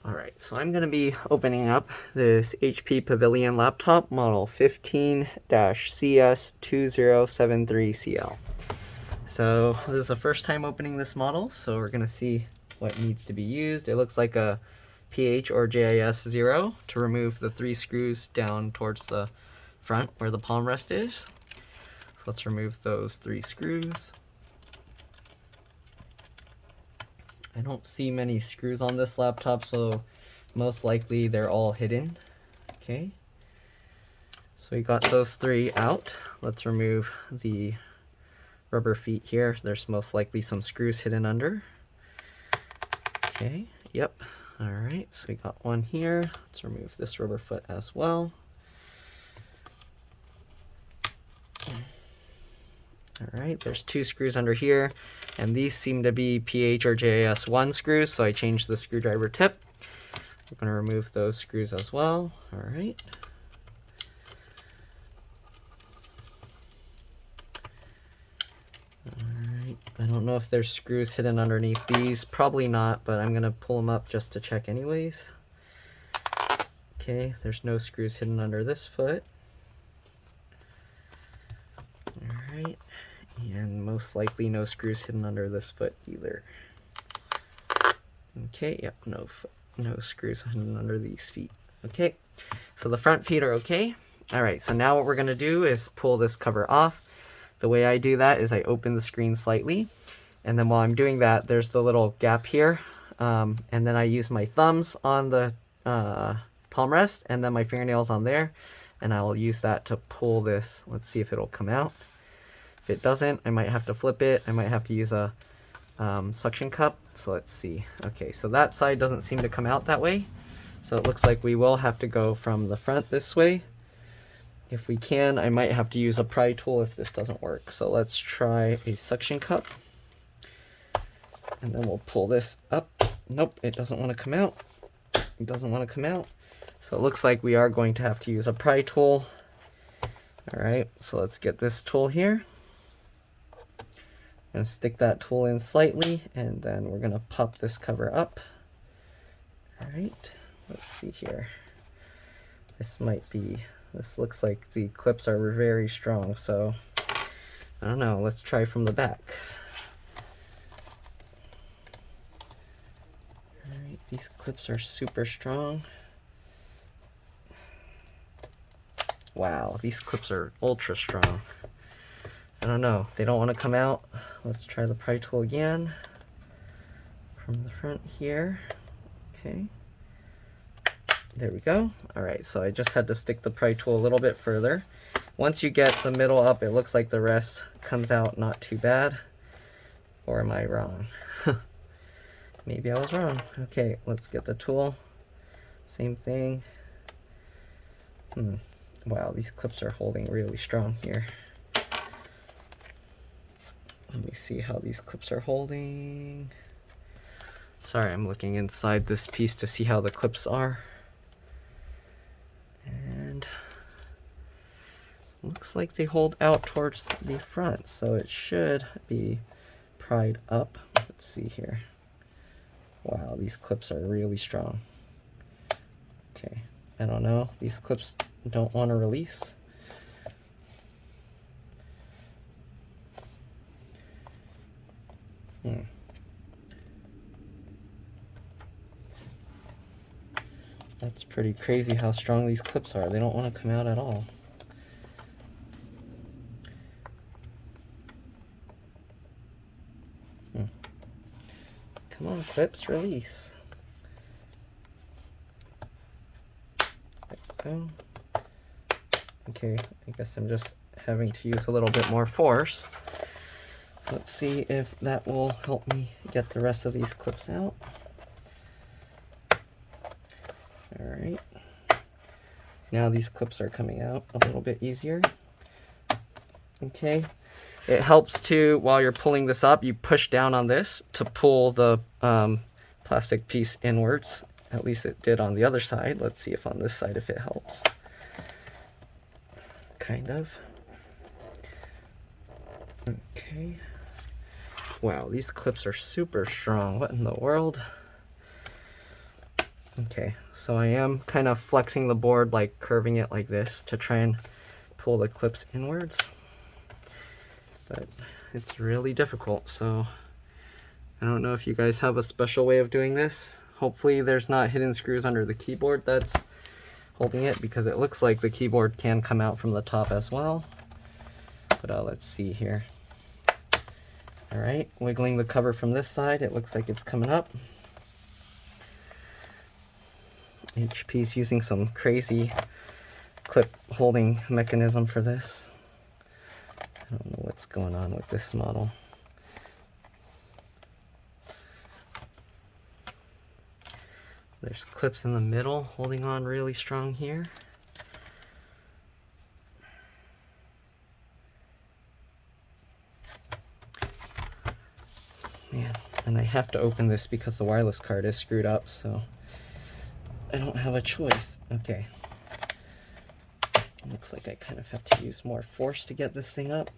Alright, so I'm going to be opening up this HP Pavilion laptop model 15-CS2073CL. So this is the first time opening this model, so we're going to see what needs to be used. It looks like a PH or JIS 0 to remove the 3 screws down towards the front where the palm rest is. So let's remove those 3 screws. I don't see many screws on this laptop, so most likely they're all hidden. Okay, so we got those 3 out. Let's remove the rubber feet here. There's most likely some screws hidden under. Okay, yep. Alright, so we got one here. Let's remove this rubber foot as well. Alright, there's 2 screws under here, and these seem to be PH or JIS 1 screws, so I changed the screwdriver tip. I'm going to remove those screws as well. Alright. Alright, I don't know if there's screws hidden underneath these. Probably not, but I'm going to pull them up just to check anyways. Okay, there's no screws hidden under this foot. Alright. And most likely no screws hidden under this foot either. Okay, yep, no screws hidden under these feet. Okay, so the front feet are okay. Alright, so now what we're going to do is pull this cover off. The way I do that is I open the screen slightly, and then while I'm doing that, there's the little gap here, and then I use my thumbs on the palm rest, and then my fingernails on there, and I'll use that to pull this. Let's see if it'll come out. If it doesn't, I might have to flip it. I might have to use a suction cup. So let's see. Okay, so that side doesn't seem to come out that way. So it looks like we will have to go from the front this way. If we can, I might have to use a pry tool if this doesn't work. So let's try a suction cup. And then we'll pull this up. Nope, it doesn't want to come out. It doesn't want to come out. So it looks like we are going to have to use a pry tool. Alright, so let's get this tool here. I'm going to stick that tool in slightly, and then we're going to pop this cover up. Alright, let's see here. This looks like the clips are very strong, so I don't know, let's try from the back. Alright, these clips are super strong. Wow, these clips are ultra strong. I don't know, they don't want to come out. Let's try the pry tool again from the front here. Okay, there we go. Alright, so I just had to stick the pry tool a little bit further. Once you get the middle up, it looks like the rest comes out not too bad. Or am I wrong? Maybe I was wrong. Okay, let's get the tool. Same thing. Wow, these clips are holding really strong here. Let me see how these clips are holding. Sorry, I'm looking inside this piece to see how the clips are. And looks like they hold out towards the front, so it should be pried up. Let's see here. Wow, these clips are really strong. Okay, I don't know. These clips don't want to release. That's pretty crazy how strong these clips are. They don't want to come out at all. Come on, clips, release. There we go. Okay, I guess I'm just having to use a little bit more force. Let's see if that will help me get the rest of these clips out. Alright. Now these clips are coming out a little bit easier. Okay. It helps to, while you're pulling this up, you push down on this to pull the plastic piece inwards. At least it did on the other side. Let's see if on this side if it helps. Kind of. Okay. Wow, these clips are super strong. What in the world? Okay, so I am kind of flexing the board, like curving it like this to try and pull the clips inwards, but it's really difficult. So I don't know if you guys have a special way of doing this. Hopefully there's not hidden screws under the keyboard that's holding it, because it looks like the keyboard can come out from the top as well. But let's see here. All right, wiggling the cover from this side, it looks like it's coming up. HP's using some crazy clip holding mechanism for this. I don't know what's going on with this model. There's clips in the middle holding on really strong here. Man, and I have to open this because the wireless card is screwed up, so I don't have a choice. Okay. Looks like I kind of have to use more force to get this thing up.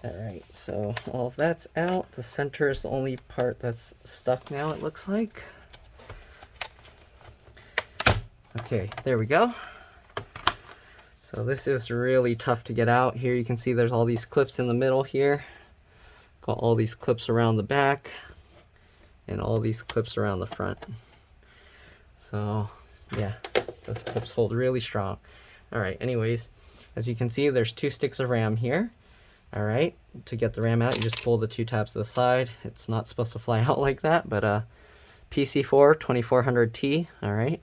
Alright, so all of that's out. The center is the only part that's stuck now, it looks like. Okay, there we go. So this is really tough to get out. Here you can see there's all these clips in the middle here. Got all these clips around the back and all these clips around the front. So yeah, those clips hold really strong. All right, anyways, as you can see, there's 2 sticks of RAM here. All right, to get the RAM out, you just pull the 2 tabs to the side. It's not supposed to fly out like that, but PC4 2400T, all right.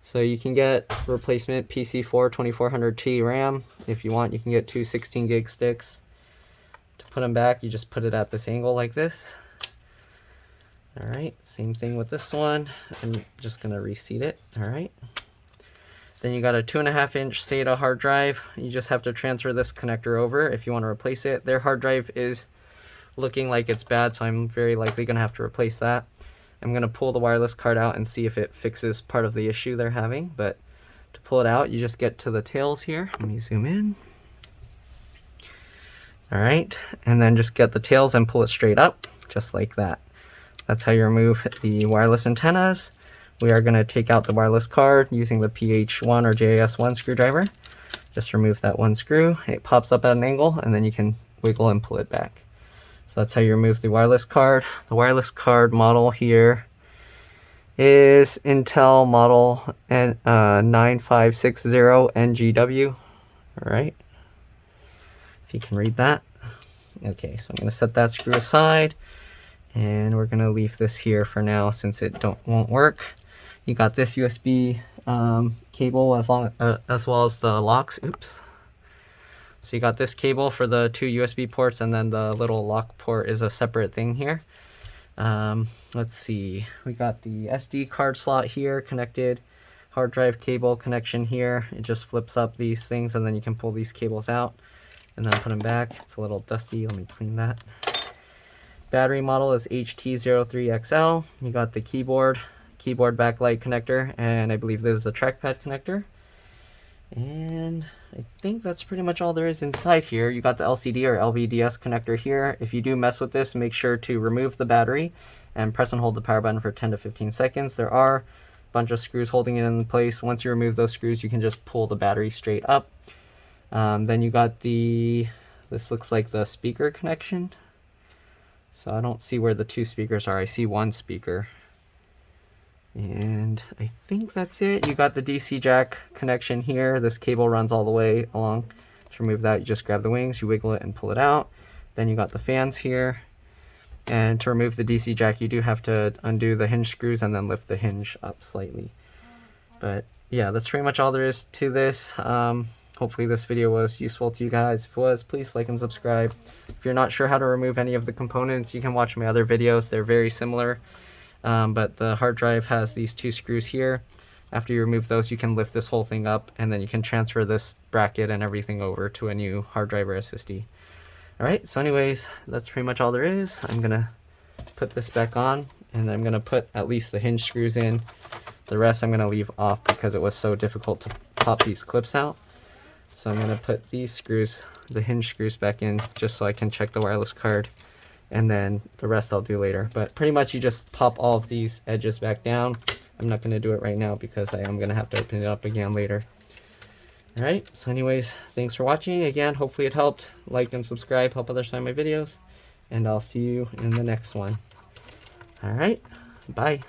So you can get replacement PC4 2400T RAM. If you want, you can get 2 16 gig sticks. To put them back, you just put it at this angle like this. All right, same thing with this one. I'm just gonna reseat it, all right. Then you got a 2.5-inch SATA hard drive. You just have to transfer this connector over if you want to replace it. Their hard drive is looking like it's bad, so I'm very likely gonna have to replace that. I'm gonna pull the wireless card out and see if it fixes part of the issue they're having, but to pull it out, you just get to the tails here. Let me zoom in. All right, and then just get the tails and pull it straight up, just like that. That's how you remove the wireless antennas. We are going to take out the wireless card using the PH1 or JAS1 screwdriver. Just remove that one screw. It pops up at an angle, and then you can wiggle and pull it back. So that's how you remove the wireless card. The wireless card model here is Intel model 9560 NGW. All right, if you can read that. Okay, so I'm going to set that screw aside, and we're going to leave this here for now since it won't work. You got this USB cable as well as the locks. Oops. So you got this cable for the 2 USB ports, and then the little lock port is a separate thing here. Let's see. We got the SD card slot here connected. Hard drive cable connection here. It just flips up these things, and then you can pull these cables out and then put them back. It's a little dusty. Let me clean that. Battery model is HT03XL. You got the keyboard backlight connector, and I believe this is the trackpad connector. And I think that's pretty much all there is inside here. You got the LCD or LVDS connector here. If you do mess with this, make sure to remove the battery and press and hold the power button for 10 to 15 seconds. There are a bunch of screws holding it in place. Once you remove those screws, you can just pull the battery straight up. Then you got this looks like the speaker connection. So I don't see where the 2 speakers are. I see 1 speaker. And I think that's it. You got the DC jack connection here. This cable runs all the way along. To remove that, you just grab the wings, you wiggle it and pull it out. Then you got the fans here. And to remove the DC jack, you do have to undo the hinge screws and then lift the hinge up slightly. But yeah, that's pretty much all there is to this. Hopefully this video was useful to you guys. If it was, please like and subscribe. If you're not sure how to remove any of the components, you can watch my other videos. They're very similar. But the hard drive has these 2 screws here. After you remove those, you can lift this whole thing up, and then you can transfer this bracket and everything over to a new hard drive or SSD. Alright, so anyways, that's pretty much all there is. I'm going to put this back on, and I'm going to put at least the hinge screws in. The rest I'm going to leave off because it was so difficult to pop these clips out. So I'm going to put these screws, the hinge screws, back in just so I can check the wireless card and then the rest I'll do later. But pretty much you just pop all of these edges back down. I'm not going to do it right now because I am going to have to open it up again later. Alright, so anyways, thanks for watching. Again, hopefully it helped. Like and subscribe, help others find my videos, and I'll see you in the next one. Alright, bye.